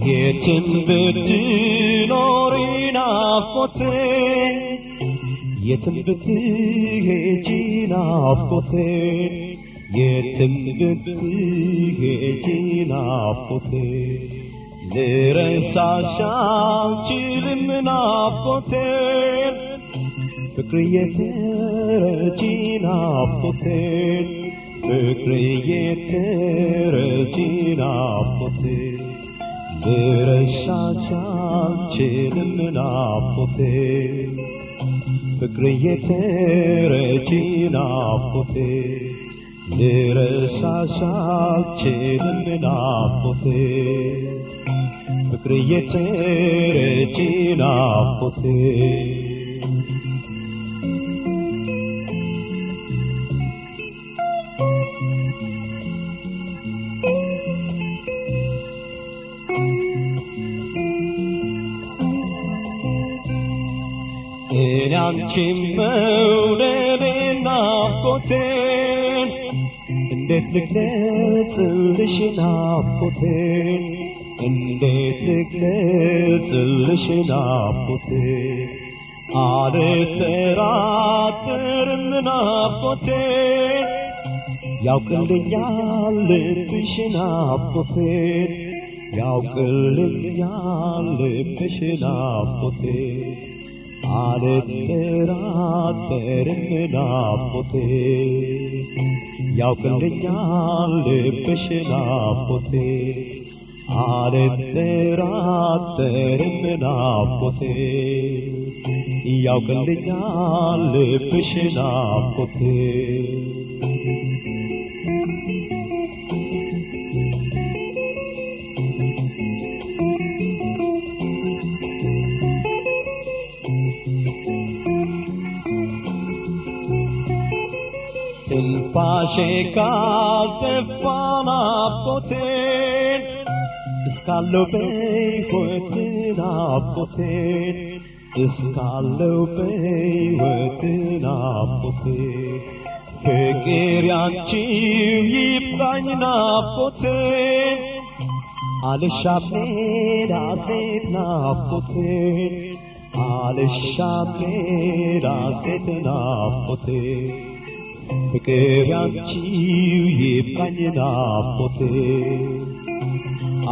የትም ብትኖሪ ናፍቆቴ የትም ብትሄጂ ናፍቆቴ የትም ብትሄጂ ናፍቆቴ ልረሳሽ አልችልም ናፍቆቴ ፍቅርዬ ተረጂ ናፍቆቴ ፍቅርዬ ተረጂ ናፍቆቴ ልረሳሽ አልችልም ናፍቆቴ ፍቅርዬ ተረጂ ናፍቆቴ ልረሳሽ አልችልም ናፍቆቴ ፍቅርዬ ተረጂ ናፍቆቴ እኔ አንቺን መውደዴን ናፍቆቴን እንዴት ልግለጽልሽ ናፍቆቴን እንዴት ልግለጽልሽ ናፍቆቴን አልጠራጠርም ናፍቆቴን ያውቅልኛል ልብሽ ናፍቆቴን ያውቅልኛል ልብሽ ናፍቆቴን አልጠራጠርም ናፍቆቴ ያውቅልኛል ልብሽ ናፍቆቴ አልጠራጠርም ናፍቆቴ ያውቅልኛል ልብሽ ናፍቆቴ ትንፋሼ ካልጠፋ ናፍቆቴን እስካለው በሕይወት ናፍቆቴን እስካለው በሕይወት ናፍቆቴን ፍቅር ያንቺው ይብቃኝ ናፍቆቴን አልሻም ሌላ ሴት ናፍቆቴን አልሻም ሌላ ሴት ናፍቆቴን ፍቅር ያንቺው ይብቃኝ ናፍቆቴ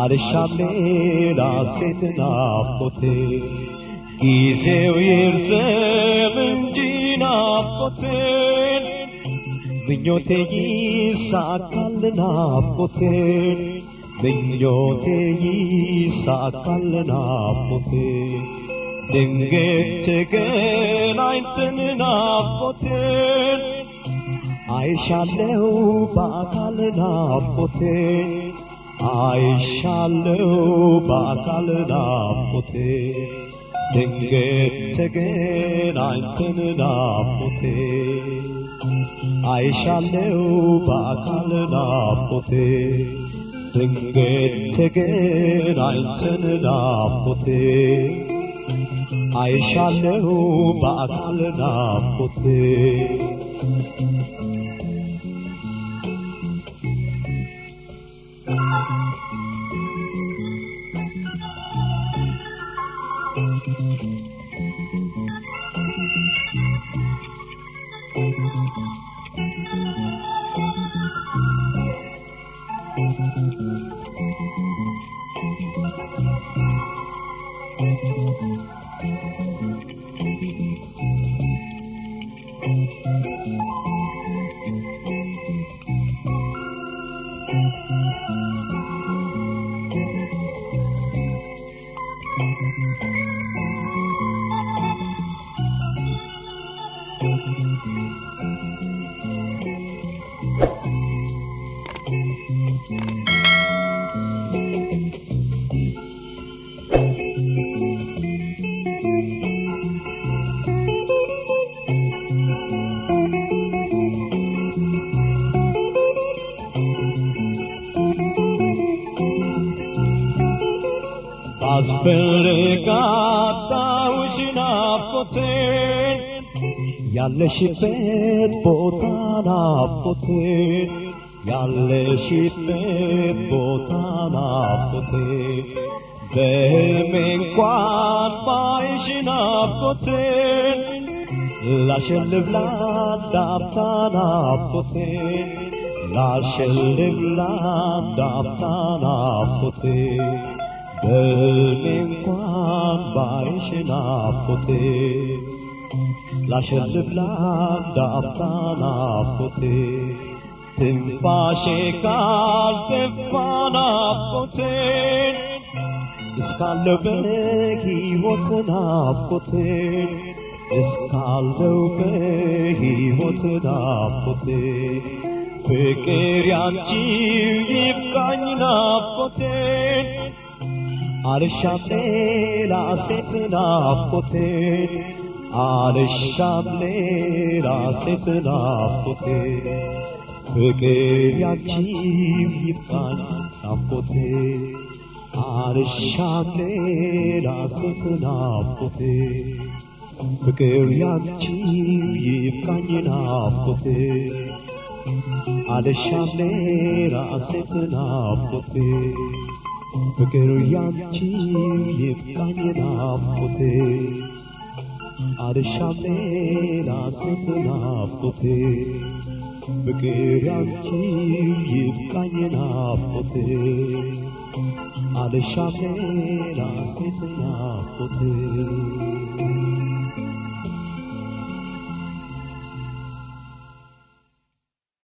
አልሻም ሌላ ሴት ናፍቆቴ ጊዜው ይርዘም እንጂ ናፍቆቴ ምኞቴ ይሳካል ናፍቆቴ ምኞቴ ይሳካል ናፍቆቴ ድንገት ተገናኝተን ናፍቆቴ አይሻለው በአካል ናፍቆቴ አይሻለው በአካል ናፍቆቴ ድንገት ተገናኝተን ናፍቆቴ አይሻለው በአካል ናፍቆቴ ድንገት ተገናኝተን ናፍቆቴ አይሻለው በአካል ናፍቆቴ አስፈልጋታውሽ ናፍቆቴ ያለሽበት ቦታ ናፍቆቴ ያለሽበት ቦታ ናፍቆቴ በህልሜ እንኳን ባይሽ ናፍቆቴ ላሸልብ ላዳፍታ ናፍቆቴ ላሸልብ ላዳፍታ ናፍቆቴ በህልሜ እንኳን ባይሽ ናፍቆቴ ላሸልብ ላዳፍታ ናፍቆቴ ትንፋሼ ካልጠፋ ናፍቆቴ እስካለው በሕይወት ናፍቆቴ እስካለው በሕይወት ናፍቆቴ ፍቅር ያንቺው ይብቃኝ ናፍቆቴ አልሻም ሌላ ሴት ናፍቆቴ አልሻም ሌላ ሴት ናፍቆቴ ፍቅር ያንቺው ይብቃኝ ናፍቆቴ አልሻም ሌላ ሴት ናፍቆቴ ፍቅር ያንቺው ይብቃኝ ናፍቆቴ አልሻም ሌላ ሴት ናፍቆቴ ፍቅር ያንቺው ይብቃኝ ናፍቆቴ አልሻም ሌላ ሴት ናፍቆቴ ፍቅር ያንቺው ይብቃኝ ናፍቆቴ አልሻም ሌላ ሴት ናፍቆቴ